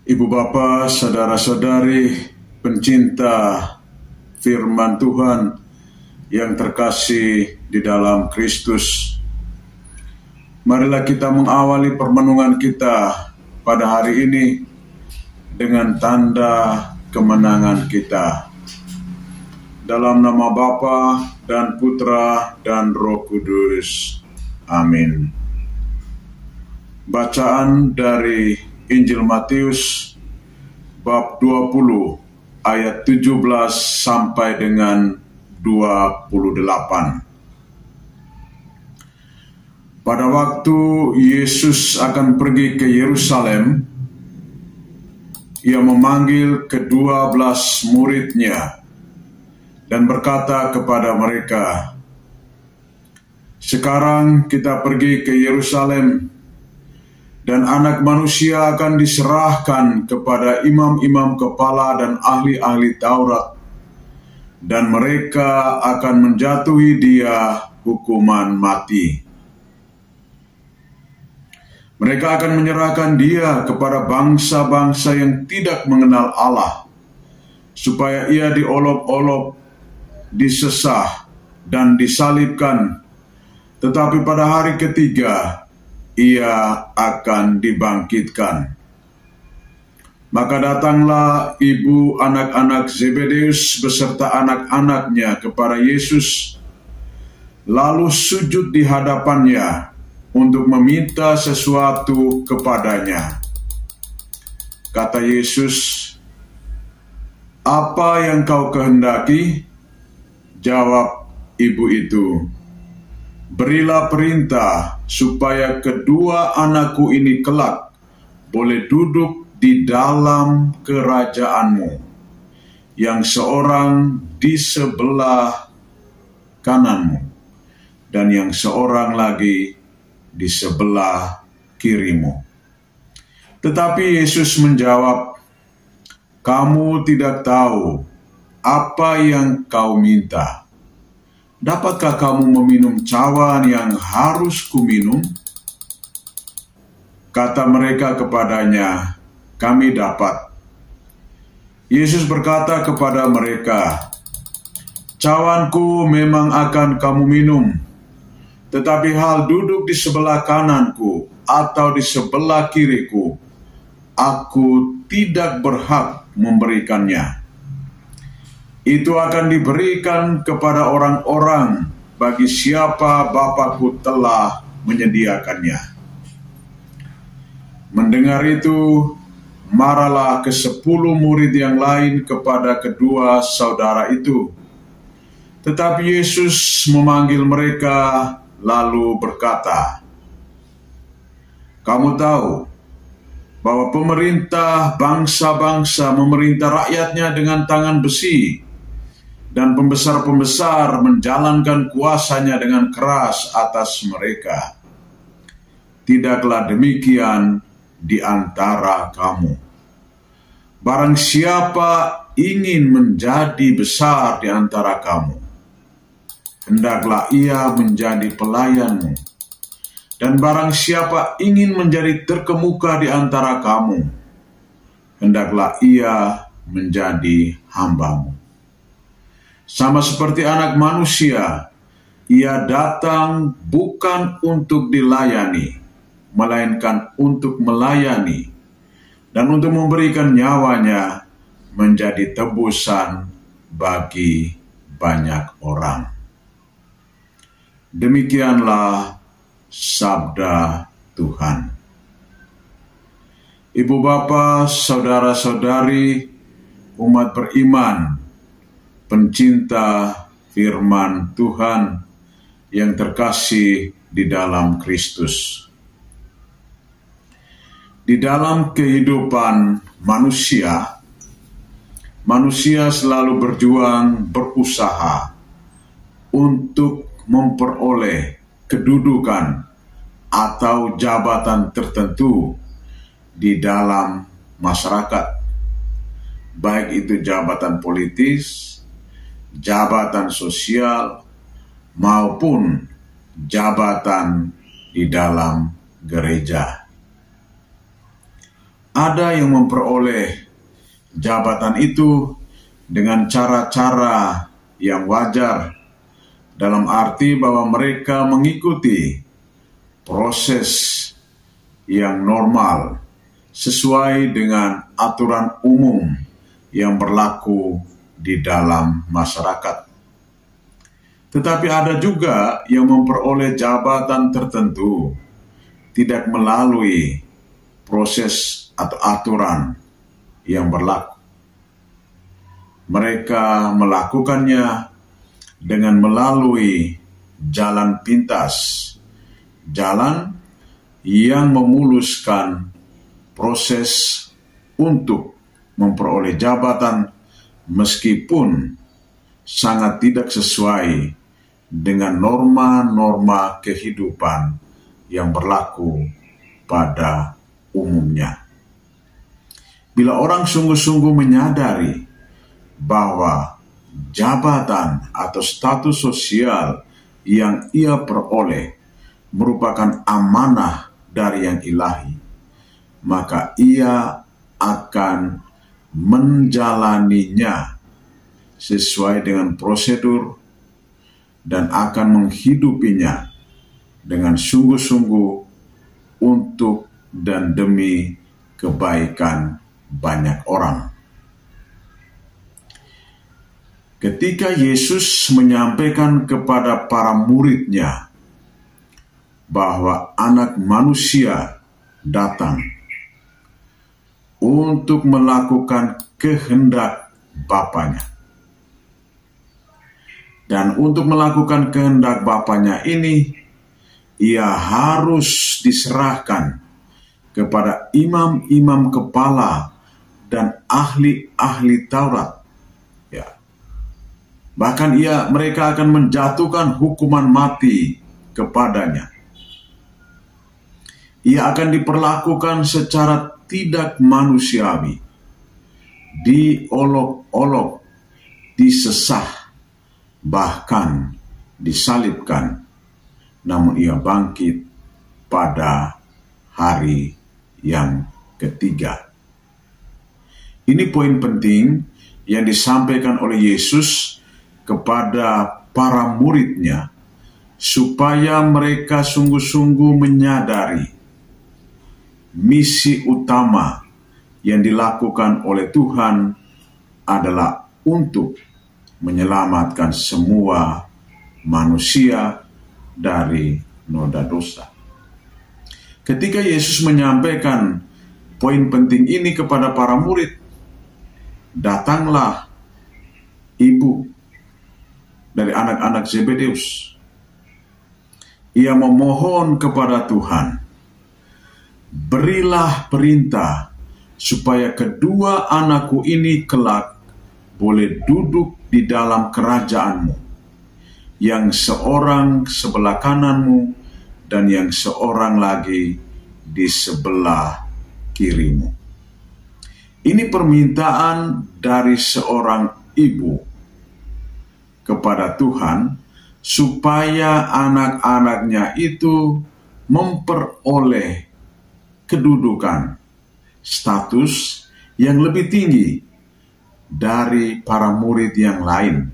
Ibu bapa, saudara-saudari, pencinta firman Tuhan yang terkasih di dalam Kristus. Marilah kita mengawali permenungan kita pada hari ini dengan tanda kemenangan kita. Dalam nama Bapa dan Putra dan Roh Kudus. Amin. Bacaan dari Injil Matius bab 20 ayat 17 sampai dengan 28. Pada waktu Yesus akan pergi ke Yerusalem, ia memanggil ke-12 muridnya dan berkata kepada mereka, "Sekarang kita pergi ke Yerusalem, dan Anak Manusia akan diserahkan kepada imam-imam kepala dan ahli-ahli Taurat, dan mereka akan menjatuhi dia hukuman mati. Mereka akan menyerahkan dia kepada bangsa-bangsa yang tidak mengenal Allah, supaya ia diolok-olok, disesah, dan disalibkan. Tetapi pada hari ketiga, ia akan dibangkitkan." Maka datanglah ibu anak-anak Zebedeus beserta anak-anaknya kepada Yesus, lalu sujud di hadapannya untuk meminta sesuatu kepadanya. Kata Yesus, "Apa yang kau kehendaki?" Jawab ibu itu, "Berilah perintah supaya kedua anakku ini kelak boleh duduk di dalam kerajaanmu, yang seorang di sebelah kananmu, dan yang seorang lagi di sebelah kirimu." Tetapi Yesus menjawab, "Kamu tidak tahu apa yang kau minta. Dapatkah kamu meminum cawan yang harus kuminum?" Kata mereka kepadanya, "Kami dapat." Yesus berkata kepada mereka, "Cawanku memang akan kamu minum, tetapi hal duduk di sebelah kananku atau di sebelah kiriku, aku tidak berhak memberikannya. Itu akan diberikan kepada orang-orang bagi siapa Bapa-Ku telah menyediakannya." Mendengar itu, marahlah ke-10 murid yang lain kepada kedua saudara itu. Tetapi Yesus memanggil mereka lalu berkata, "Kamu tahu bahwa pemerintah bangsa-bangsa memerintah rakyatnya dengan tangan besi, dan pembesar-pembesar menjalankan kuasanya dengan keras atas mereka. Tidaklah demikian di antara kamu. Barang siapa ingin menjadi besar di antara kamu, hendaklah ia menjadi pelayanmu. Dan barang siapa ingin menjadi terkemuka di antara kamu, hendaklah ia menjadi hambamu. Sama seperti Anak Manusia, ia datang bukan untuk dilayani, melainkan untuk melayani, dan untuk memberikan nyawanya menjadi tebusan bagi banyak orang." Demikianlah sabda Tuhan. Ibu bapa, saudara-saudari, umat beriman, pencinta firman Tuhan yang terkasih di dalam Kristus. Di dalam kehidupan manusia selalu berjuang, berusaha untuk memperoleh kedudukan atau jabatan tertentu di dalam masyarakat, baik itu jabatan politis, jabatan sosial, maupun jabatan di dalam gereja. Ada yang memperoleh jabatan itu dengan cara-cara yang wajar, dalam arti bahwa mereka mengikuti proses yang normal sesuai dengan aturan umum yang berlaku di dalam masyarakat. Tetapi ada juga yang memperoleh jabatan tertentu tidak melalui proses atau aturan yang berlaku. Mereka melakukannya dengan melalui jalan pintas, jalan yang memuluskan proses untuk memperoleh jabatan meskipun sangat tidak sesuai dengan norma-norma kehidupan yang berlaku pada umumnya. Bila orang sungguh-sungguh menyadari bahwa jabatan atau status sosial yang ia peroleh merupakan amanah dari yang ilahi, maka ia akan menjalaninya sesuai dengan prosedur dan akan menghidupinya dengan sungguh-sungguh untuk dan demi kebaikan banyak orang. Ketika Yesus menyampaikan kepada para murid-Nya bahwa Anak Manusia datang untuk melakukan kehendak Bapanya, dan untuk melakukan kehendak Bapanya ini, ia harus diserahkan kepada imam-imam kepala dan ahli-ahli Taurat. Ya. Bahkan mereka akan menjatuhkan hukuman mati kepadanya. Ia akan diperlakukan secara tidak manusiawi, diolok-olok, disesah, bahkan disalibkan, namun ia bangkit pada hari yang ketiga. Ini poin penting yang disampaikan oleh Yesus kepada para murid-Nya, supaya mereka sungguh-sungguh menyadari misi utama yang dilakukan oleh Tuhan adalah untuk menyelamatkan semua manusia dari noda dosa. Ketika Yesus menyampaikan poin penting ini kepada para murid, datanglah ibu dari anak-anak Zebedeus. Ia memohon kepada Tuhan, berilah perintah supaya kedua anakku ini kelak boleh duduk di dalam kerajaanmu, yang seorang sebelah kananmu dan yang seorang lagi di sebelah kirimu. Ini permintaan dari seorang ibu kepada Tuhan supaya anak-anaknya itu memperoleh kedudukan, status yang lebih tinggi dari para murid yang lain.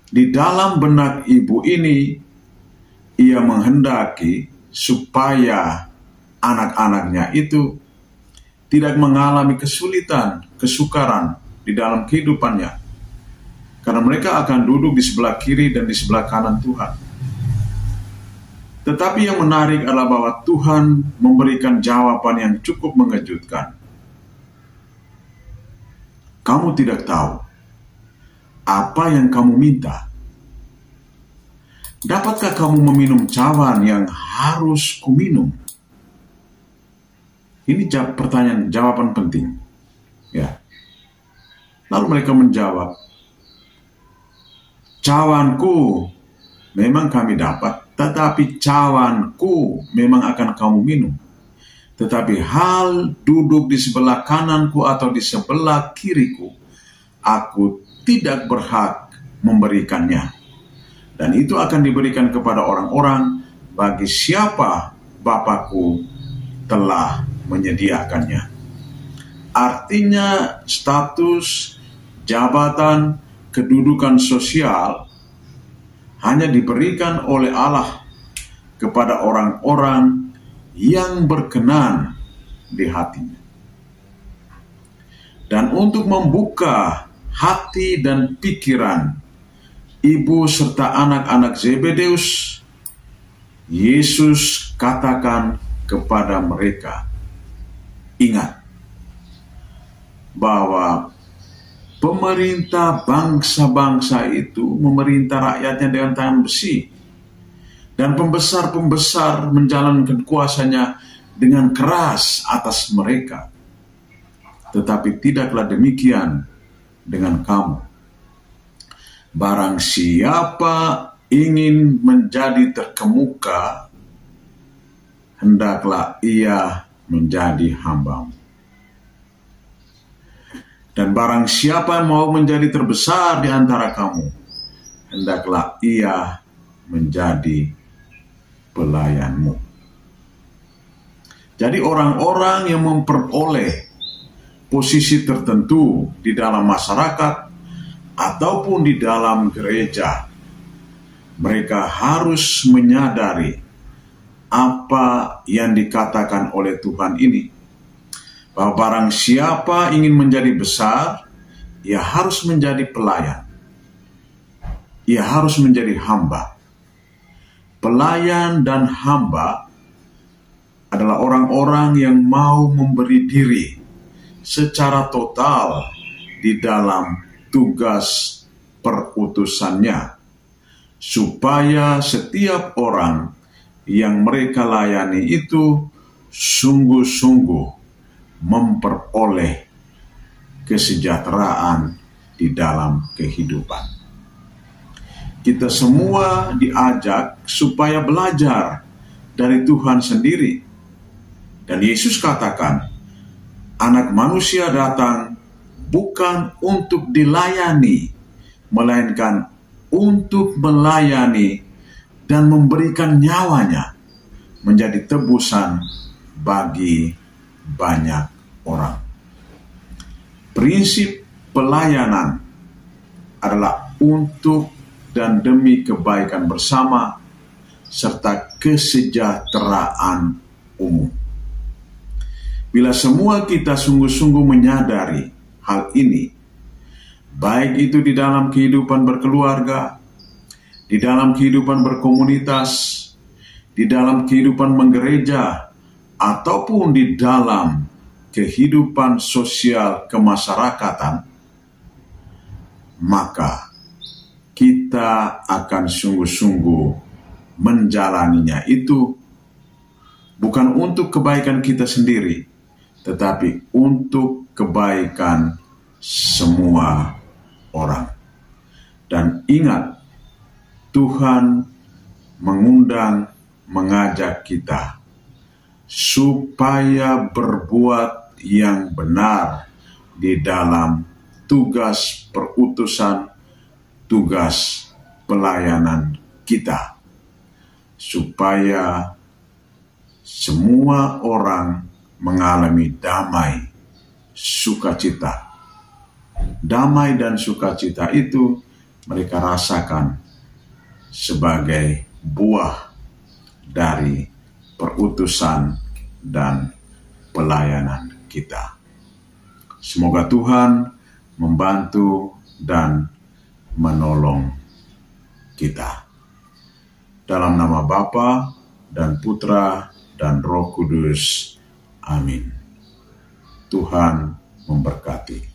Di dalam benak ibu ini, ia menghendaki supaya anak-anaknya itu tidak mengalami kesulitan, kesukaran di dalam kehidupannya, karena mereka akan duduk di sebelah kiri dan di sebelah kanan Tuhan. Tetapi yang menarik adalah bahwa Tuhan memberikan jawaban yang cukup mengejutkan. Kamu tidak tahu apa yang kamu minta. Dapatkah kamu meminum cawan yang harus kuminum? Ini jawaban penting. Ya. Lalu mereka menjawab, cawanku memang kami dapat, tetapi cawanku memang akan kamu minum. Tetapi hal duduk di sebelah kananku atau di sebelah kiriku, aku tidak berhak memberikannya. Dan itu akan diberikan kepada orang-orang bagi siapa Bapakku telah menyediakannya. Artinya status, jabatan, kedudukan sosial hanya diberikan oleh Allah kepada orang-orang yang berkenan di hatinya. Dan untuk membuka hati dan pikiran ibu serta anak-anak Zebedeus, Yesus katakan kepada mereka, ingat bahwa pemerintah bangsa-bangsa itu memerintah rakyatnya dengan tangan besi, dan pembesar-pembesar menjalankan kuasanya dengan keras atas mereka. Tetapi tidaklah demikian dengan kamu. Barang siapa ingin menjadi terkemuka, hendaklah ia menjadi hambamu. Dan barang siapa yang mau menjadi terbesar di antara kamu, hendaklah ia menjadi pelayanmu. Jadi orang-orang yang memperoleh posisi tertentu di dalam masyarakat ataupun di dalam gereja, mereka harus menyadari apa yang dikatakan oleh Tuhan ini, bahwa barang siapa ingin menjadi besar, ia harus menjadi pelayan, ia harus menjadi hamba. Pelayan dan hamba adalah orang-orang yang mau memberi diri secara total di dalam tugas perutusannya, supaya setiap orang yang mereka layani itu sungguh-sungguh memperoleh kesejahteraan di dalam kehidupan. Kita semua diajak supaya belajar dari Tuhan sendiri. Dan Yesus katakan, Anak Manusia datang bukan untuk dilayani, melainkan untuk melayani dan memberikan nyawanya menjadi tebusan bagi banyak orang. Prinsip pelayanan adalah untuk dan demi kebaikan bersama serta kesejahteraan umum. Bila semua kita sungguh-sungguh menyadari hal ini, baik itu di dalam kehidupan berkeluarga, di dalam kehidupan berkomunitas, di dalam kehidupan menggereja, ataupun di dalam kehidupan sosial kemasyarakatan, maka kita akan sungguh-sungguh menjalaninya itu bukan untuk kebaikan kita sendiri, tetapi untuk kebaikan semua orang. Dan ingat, Tuhan mengajak kita supaya berbuat yang benar di dalam tugas perutusan, tugas pelayanan kita, supaya semua orang mengalami damai, sukacita. Damai dan sukacita itu mereka rasakan sebagai buah dari perutusan dan pelayanan kita. Semoga Tuhan membantu dan menolong kita. Dalam nama Bapa dan Putra dan Roh Kudus. Amin. Tuhan memberkati.